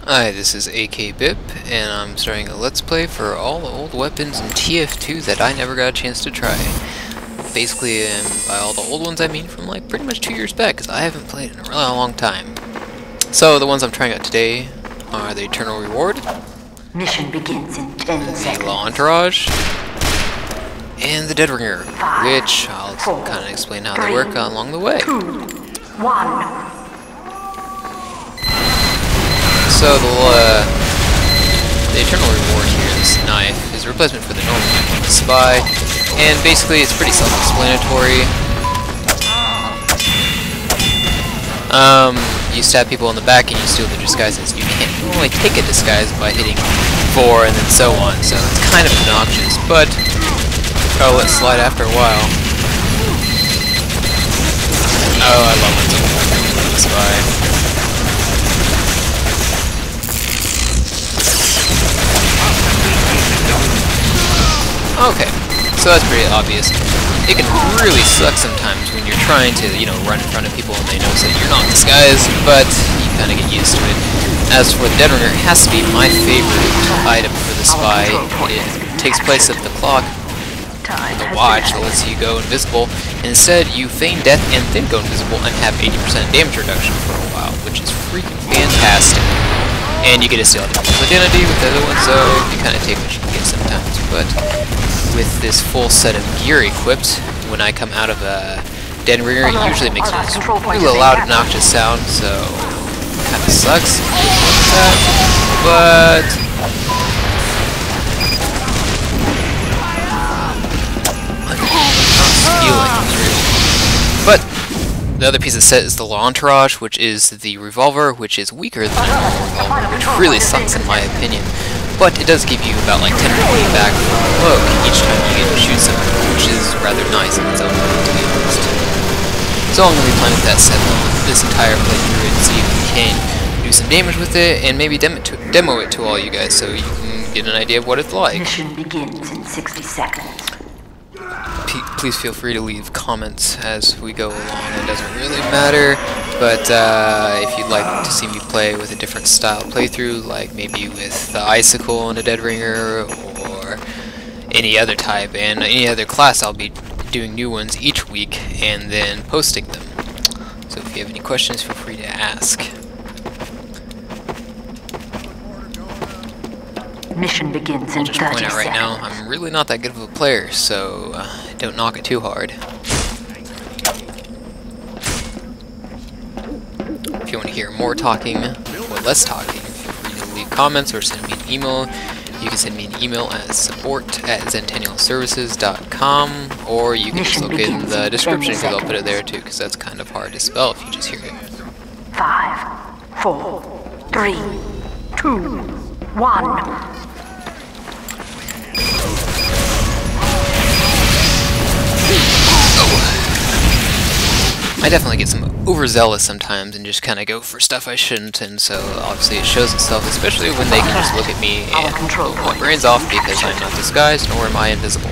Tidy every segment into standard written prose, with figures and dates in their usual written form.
Hi, this is Akbip, and I'm starting a Let's Play for all the old weapons in TF2 that I never got a chance to try. Basically, by all the old ones I mean from like pretty much 2 years back, because I haven't played in a really long time. So the ones I'm trying out today are the Eternal Reward, Mission begins in 10 seconds. the Law Entourage, and the Dead Ringer, which I'll kind of explain how they work along the way. 2, 1. So the Eternal Reward here, this knife, is a replacement for the normal knife, the Spy, and basically it's pretty self-explanatory. You stab people in the back and you steal their disguises. You can't normally take a disguise by hitting 4 and then so on, so it's kind of obnoxious, but I'll let it slide after a while. Oh, I love it. The Spy. Okay, so that's pretty obvious. It can really suck sometimes when you're trying to, run in front of people and they notice that you're not disguised, but you kind of get used to it. As for the Dead Ringer, it has to be my favorite item for the Spy. It takes place of the clock, the watch that lets you go invisible. Instead, you feign death and then go invisible and have 80% damage reduction for a while, which is freaking fantastic. And you get to steal other people's identity with the other one, so you kind of take what you can get sometimes. But with this full set of gear equipped, when I come out of a Dead Ringer, it usually makes a really loud, obnoxious sound, so it kind of sucks. But I'm not stealing, really. But the other piece of the set is the Law Entourage, which is the revolver, which is weaker than a normal revolver, which really sucks in my opinion. But it does give you about like 10 points back from the cloak each time you get to shoot someone, which is rather nice in its own way, to be honest. So I'm going to be playing with that set this entire playthrough and see if we can do some damage with it and maybe demo it to all you guys so you can get an idea of what it's like. Mission begins in 60 seconds. Please feel free to leave comments as we go along. It doesn't really matter, but if you'd like to see me play with a different style playthrough, like maybe with the Icicle and a Dead Ringer, or any other type and any other class, I'll be doing new ones each week and then posting them. So if you have any questions, feel free to ask. Mission begins in 30 I'll just point out right seconds. now, I'm really not that good of a player, so don't knock it too hard. If you want to hear more talking or less talking, feel free to leave comments or send me an email. You can send me an email at support@zentennialservices.com, or you can just look in the description because I'll put it there too, because that's kind of hard to spell if you just hear it. 5, 4, 3, 2, 1. I definitely get some overzealous sometimes and just kind of go for stuff I shouldn't, and so obviously it shows itself, especially when they can just look at me and blow my brains off because I'm not disguised nor am I invisible.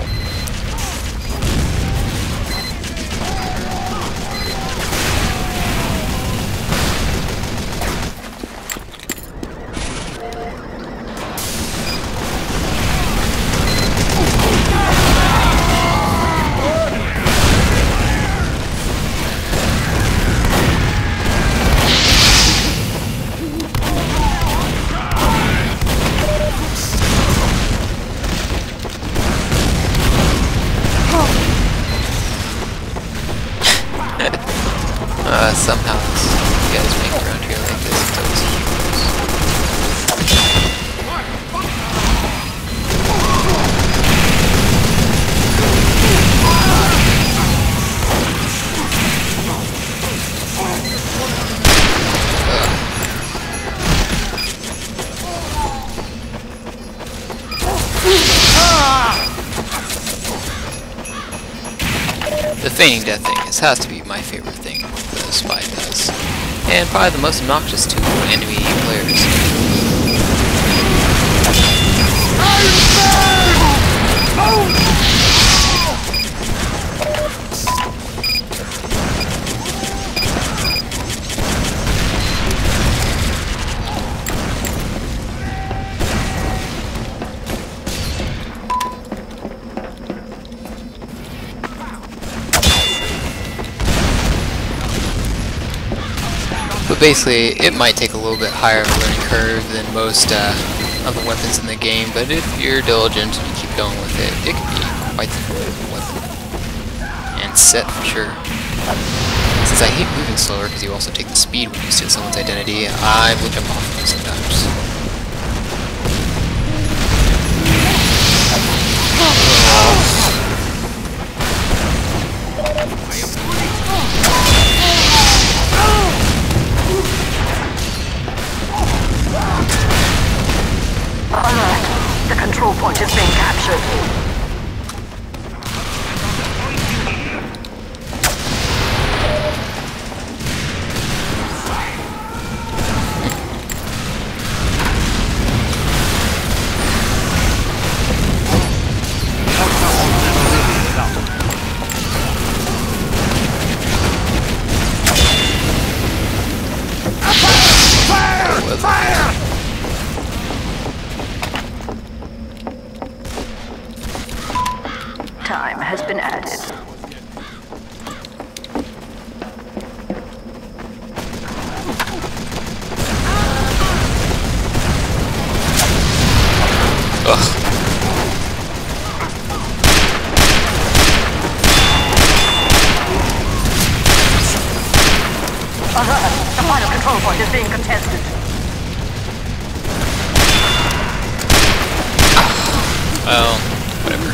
Somehow you guys make it around here like this, it's always The feigning death thing has to be my favorite thing the Spy does, and probably the most obnoxious to enemy players. But basically, it might take a little bit higher of a learning curve than most of the weapons in the game, but if you're diligent and you keep going with it, it can be quite the weapon. And set for sure. Since I hate moving slower because you also take the speed when you steal someone's identity, I will jump off of them sometimes. Alert! The control point is being captured. Time has been added. Ugh. Alert! The final control point is being contested. Well, whatever.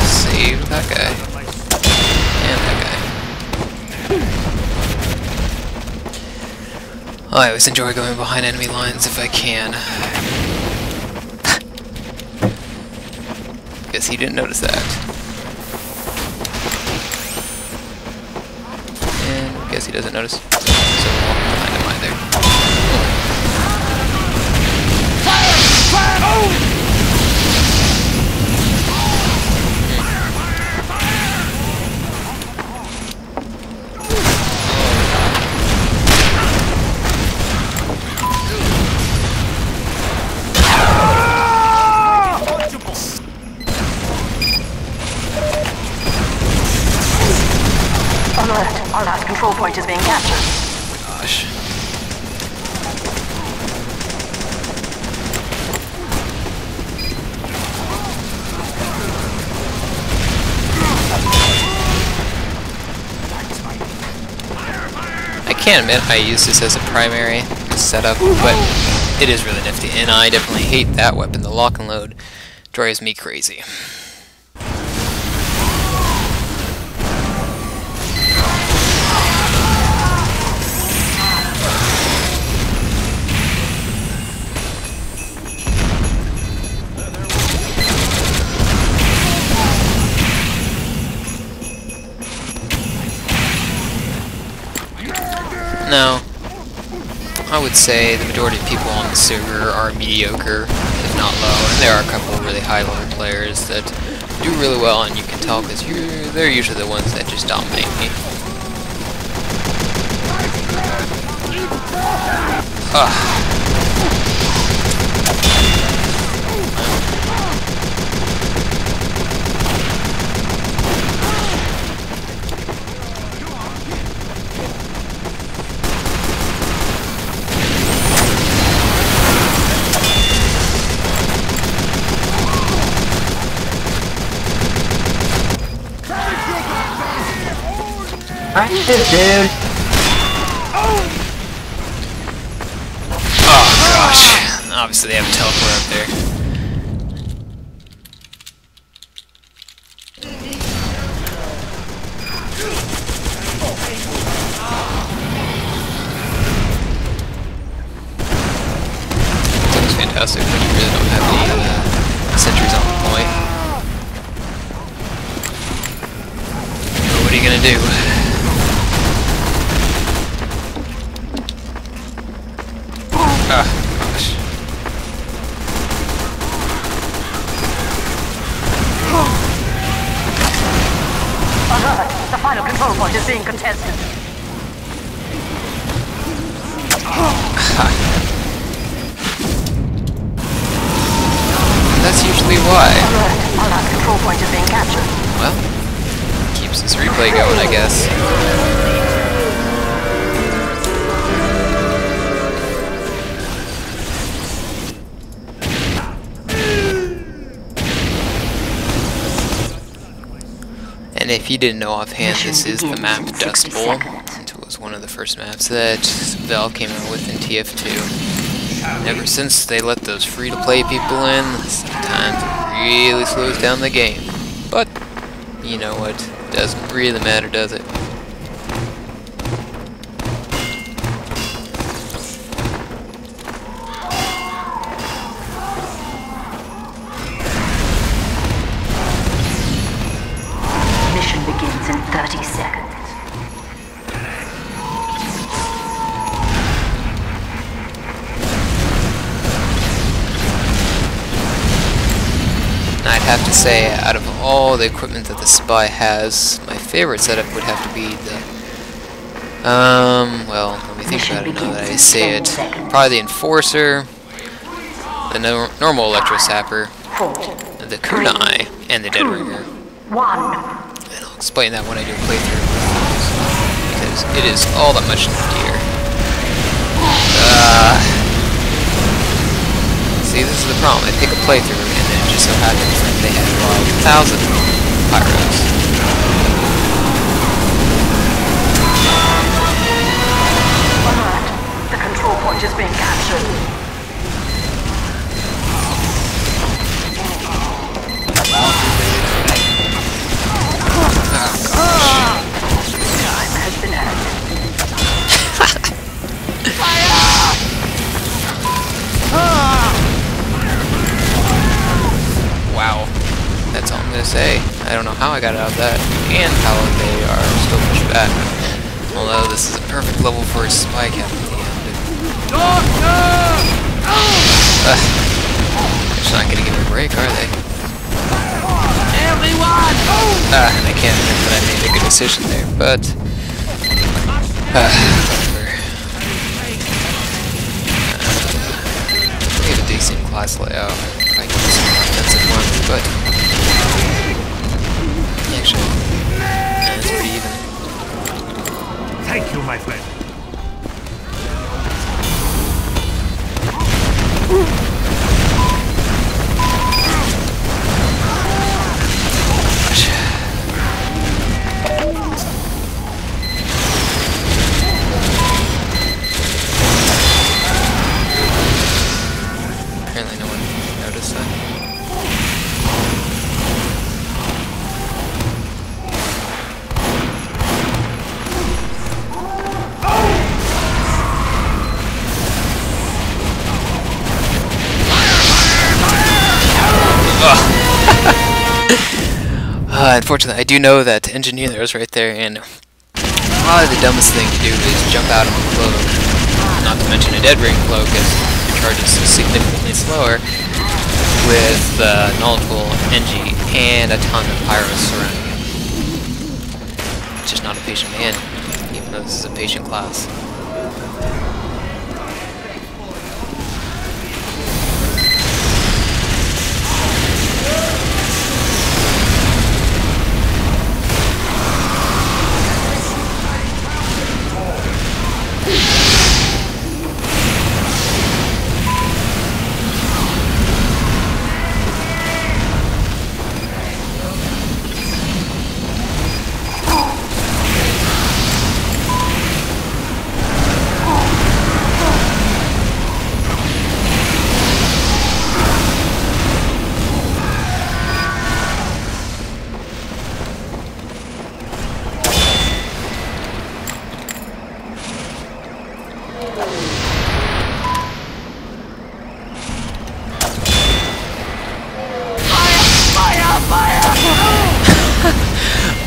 Save that guy. And that guy. I always enjoy going behind enemy lines if I can. Guess he didn't notice that. And guess he doesn't notice. So we'll walk behind him either. Fire! Oh! Alert! Our last control point is being captured. Gosh. I can't admit I use this as a primary setup, but it is really nifty, and I definitely hate that weapon. The lock and load drives me crazy. Now, I would say the majority of people on the server are mediocre, if not low, and there are a couple of really high-level players that do really well, and you can tell because they're usually the ones that just dominate me. Practice, dude. Oh gosh. Obviously they have a teleport up there. That was fantastic, but you really don't have any sentries on point. What are you gonna do? Ah, gosh. Alert! The final control point is being contested. that's usually why. Alert! Our last control point is being captured. Well, keeps this replay going, I guess. And if you didn't know offhand, this is the map Dust Bowl. It was one of the first maps that Valve came out with in TF2. Ever since they let those free-to-play people in, sometimes it really slows down the game. But, you know what, doesn't really matter, does it? Mission begins in 30 seconds. I'd have to say, out of all the equipment that the Spy has, my favorite setup would have to be the, well, let me think about it now that I say it. Probably the Enforcer, the normal Electro Sapper, the Kunai, and the Dead Ringer. And I'll explain that when I do a playthrough, because it is all that much gear. See, this is the problem. I pick a playthrough, and then it just so happens that they have 1,000 pyros. Alert! The control point is being captured. Time has been added. Wow. That's all I'm gonna say. I don't know how I got out of that, and how they are still pushed back. Although this is a perfect level for a spy cap at the end. They're not gonna give me a break, are they? Everyone! I can't admit that I made a good decision there, but whatever. We have a decent class layout. I can do some offensive ones, but actually, it's pretty even. Thank you, my friend. Apparently no one noticed that. Unfortunately, I do know that to engineer there was right there, and probably the dumbest thing to do is jump out of a cloak. Not to mention a dead ring cloak, as your charge is significantly slower with knowledgeable Engie and a ton of pyros surrounding him. Just not a patient man, even though this is a patient class.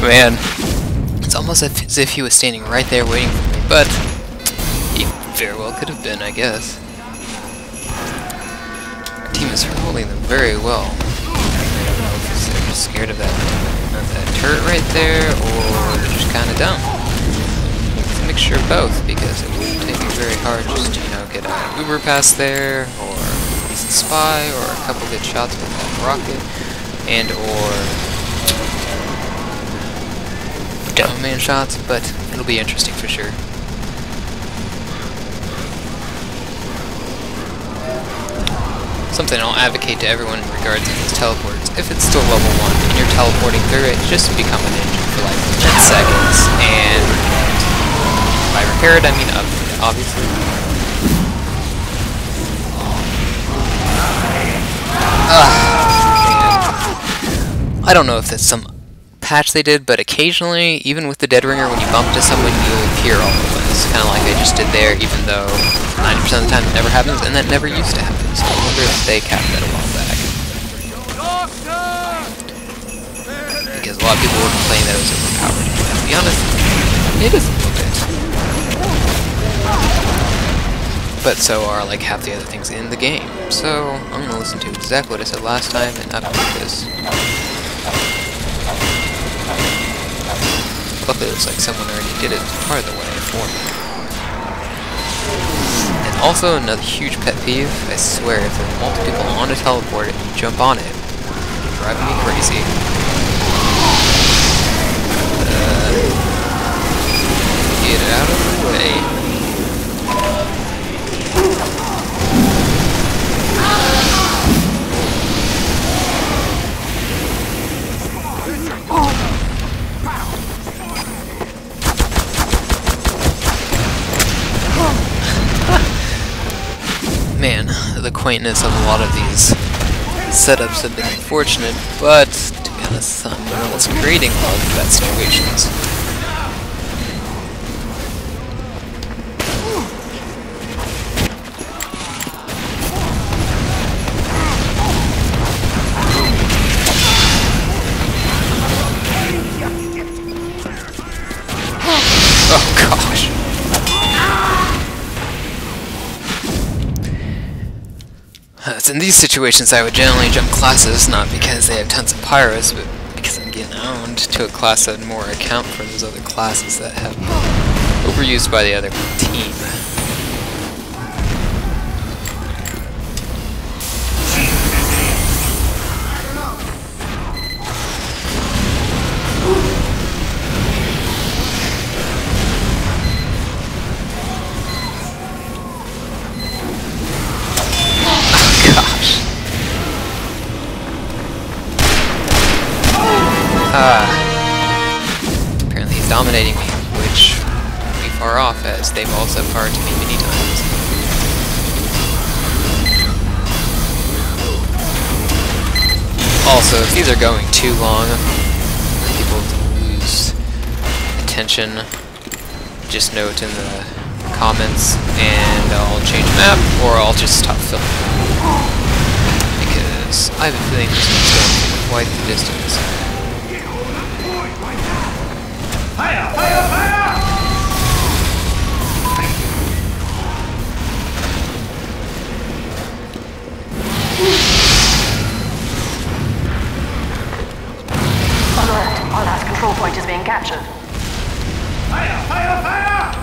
Man, it's almost as if he was standing right there waiting for me, but he very well could have been, I guess. Our team is holding them very well. I don't know if they're just scared of that turret right there, or they're just kind of dumb. It's a mixture of both, because it wouldn't take me very hard just to, you know, get an Uber past there, or decent spy or a couple good shots with that rocket, and or demo man shots, but it'll be interesting for sure. Something I'll advocate to everyone in regards to these teleports. If it's still level 1 and you're teleporting through it, just become an engine for like 10 seconds and by repair it, I mean upgrade it, obviously. Man. I don't know if that's some patch they did, but occasionally, even with the Dead Ringer, when you bump into someone, you'll appear all at once. Kind of like I just did there, even though 90% of the time it never happens, and that never used to happen. So I wonder if they capped that a while back. Because a lot of people were complaining that it was overpowered. To be honest, it is a little bit. But so are like half the other things in the game. So I'm gonna listen to exactly what I said last time and update this. Luckily, it looks like someone already did it part of the way for me. And also, another huge pet peeve, I swear, if there are multiple people on a teleport and you jump on it, it's driving me crazy. Get out of the way. Man, the quaintness of a lot of these setups have been unfortunate, but to be honest, I'm almost creating a lot of bad situations. Oh gosh. It's in these situations I would generally jump classes, not because they have tons of pyros, but because I'm getting owned to a class that would more account for those other classes that have been overused by the other team. Apparently he's dominating me, which won't be far off, as they've also powered to me many times. Also, if these are going too long, people lose attention, just note in the comments, and I'll change map, or I'll just stop filming. Because I have a feeling this one's going quite the distance. Fire! Fire! Fire! Alert! Our last control point is being captured. Fire! Fire! Fire!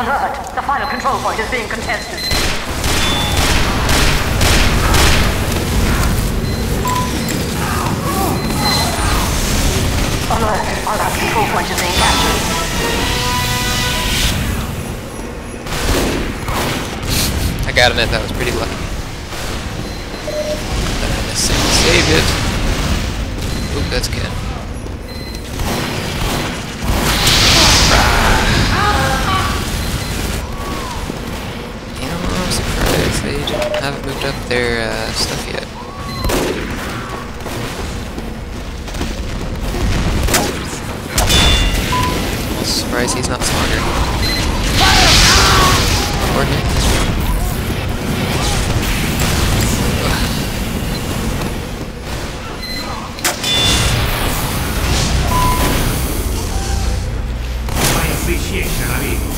Alert! The final control point is being contested. Alert! Our last control point is being captured. I gotta admit, that was pretty lucky. That I necessarily saved it. Oop, that's good. You know, I'm surprised they haven't moved up their stuff yet. Surprised he's not smarter. Coordinates. My appreciation, amigo.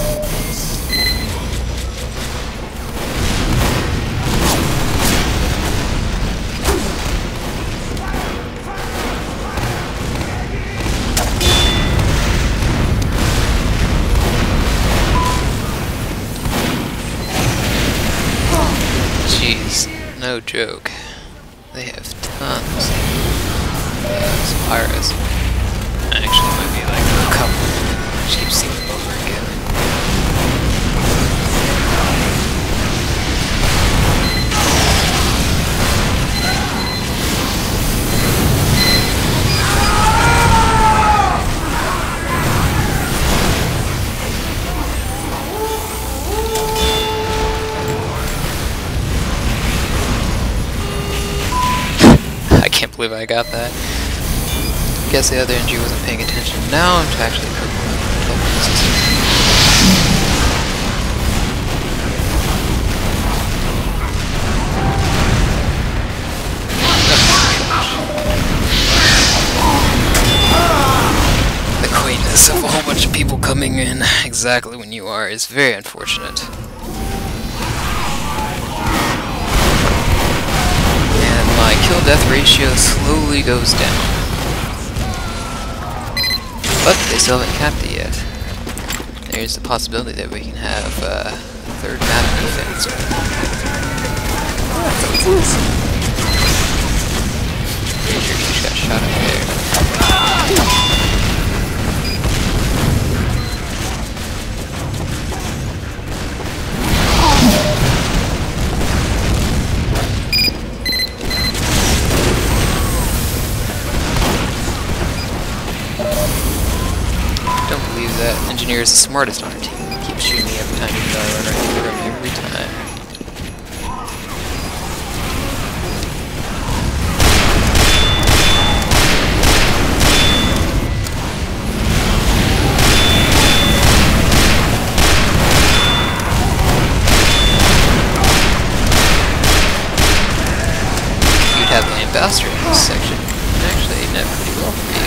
joke. They have tons of Pyrus. Actually, it might be like a couple. I just keep seeing them over again. I can't believe I got that. Guess the other NG wasn't paying attention. Now I'm actually the quaintness of a whole bunch of people coming in exactly when you are is very unfortunate. My kill-death ratio slowly goes down. But they still haven't capped it yet. There's the possibility that we can have a third map defense. Just got shot up there. That engineer is the smartest on our team. He keeps shooting me every time, even though I run right through him every time. You'd have an ambassador in this section. Actually, net pretty well for you.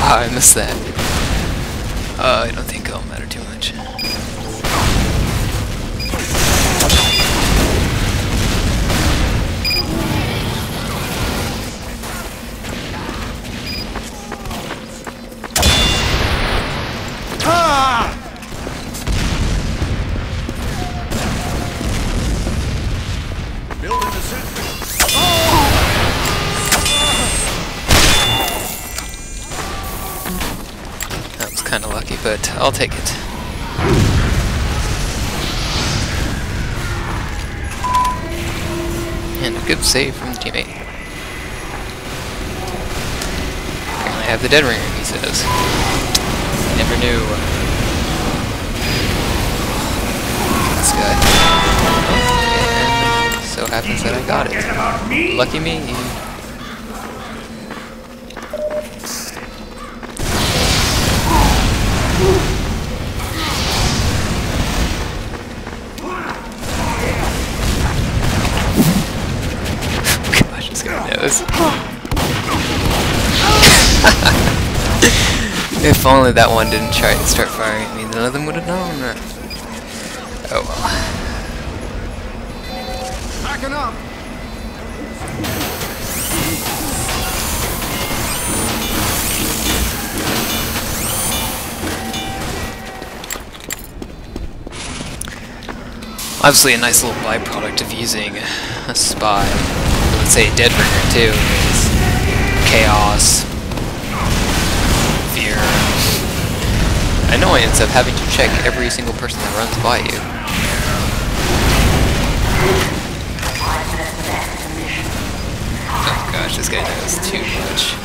I missed that. I don't think it'll matter too much. Kinda lucky, but I'll take it. And a good save from the teammate. Apparently I have the dead ringer, he says. Never knew. This guy. And so happens that I got it. Lucky me. Gosh, this guy knows. If only that one didn't try to start firing at me, none of them would have known. Oh well. Backing up. Obviously a nice little byproduct of using a spy, let's say a dead ringer too, is chaos, fear. Annoyance of having to check every single person that runs by you. Oh gosh, this guy knows too much.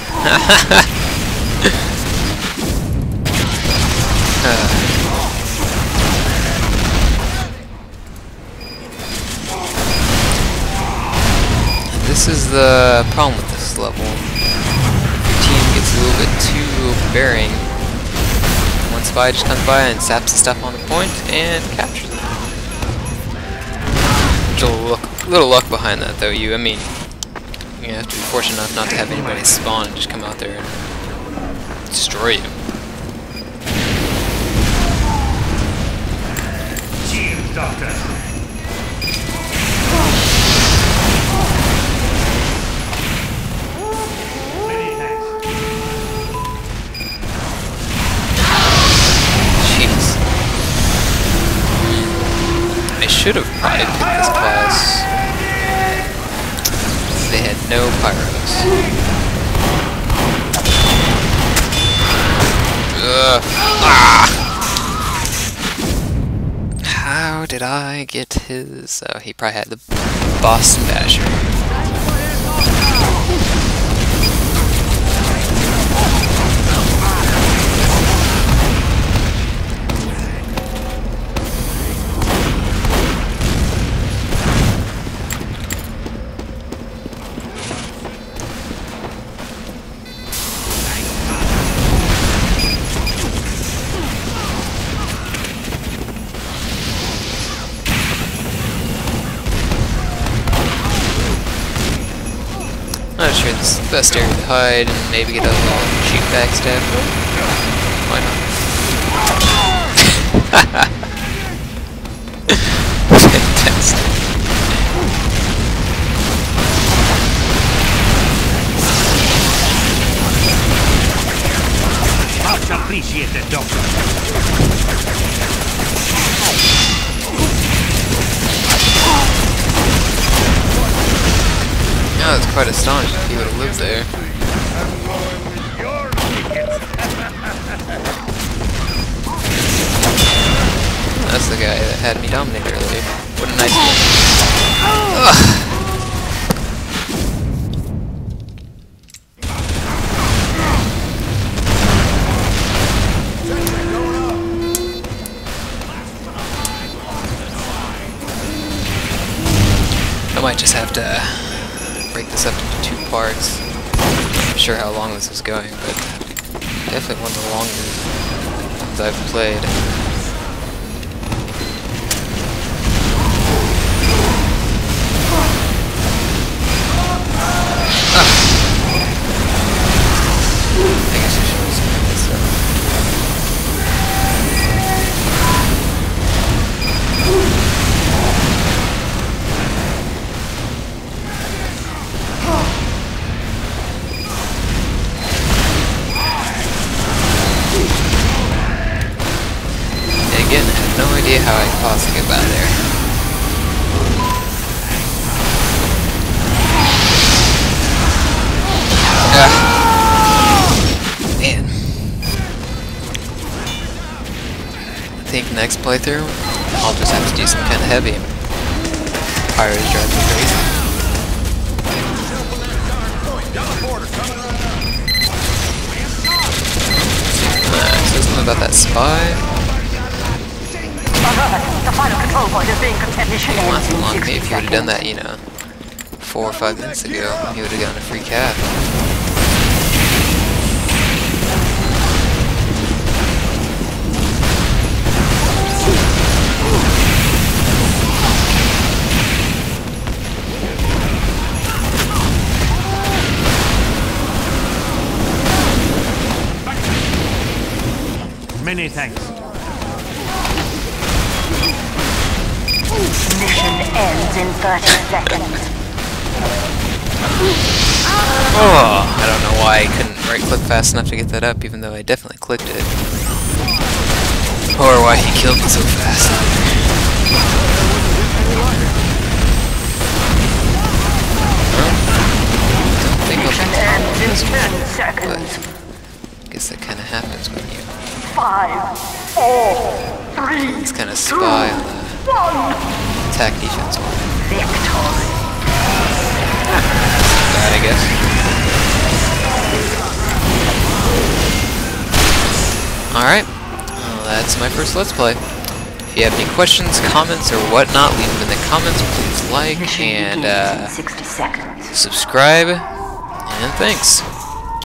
this is the problem with this level. Your team gets a little bit too overbearing. One spy just comes by and saps the stuff on the point and captures it. There's a little luck behind that, though. I mean, you have to be fortunate enough not to have anybody spawn and just come out there and destroy you. Cheers, Doctor. Many thanks. Jeez. I should have probably picked this class. They had no pyros. Ah! How did I get his... Oh, he probably had the Boston Basher. Not sure this is the best area to hide and maybe get a little cheap backstab. Why not? Fantastic. Much appreciated, Doctor. I was quite astonished if he would have lived there. That's the guy that had me dominate earlier. What a nice one. I might just have to break this up into 2 parts. I'm not sure how long this is going, but definitely one of the longest ones I've played. I guess I should just make this up. Again, I have no idea how I possibly get by there. Man. I think next playthrough, I'll just have to do some kind of heavy. Pyros drive me crazy. Says something about that spy. The final control point is being contaminated. Maybe if he would have done that, 4 or 5 minutes ago, he would have gotten a free cap. Many thanks. Mission ends in 30 seconds. Oh, I don't know why I couldn't right-click fast enough to get that up, even though I definitely clicked it. Or why he killed me so fast. Mission ends in 10 seconds. But I guess that kind of happens when you 5, 4, 3, just kind of spy on the 1. attack defense one. Victory. Bad, I guess. Alright, well, that's my first Let's Play. If you have any questions, comments, or whatnot, leave them in the comments. Please like Mission and begins in 60 seconds. subscribe. And thanks.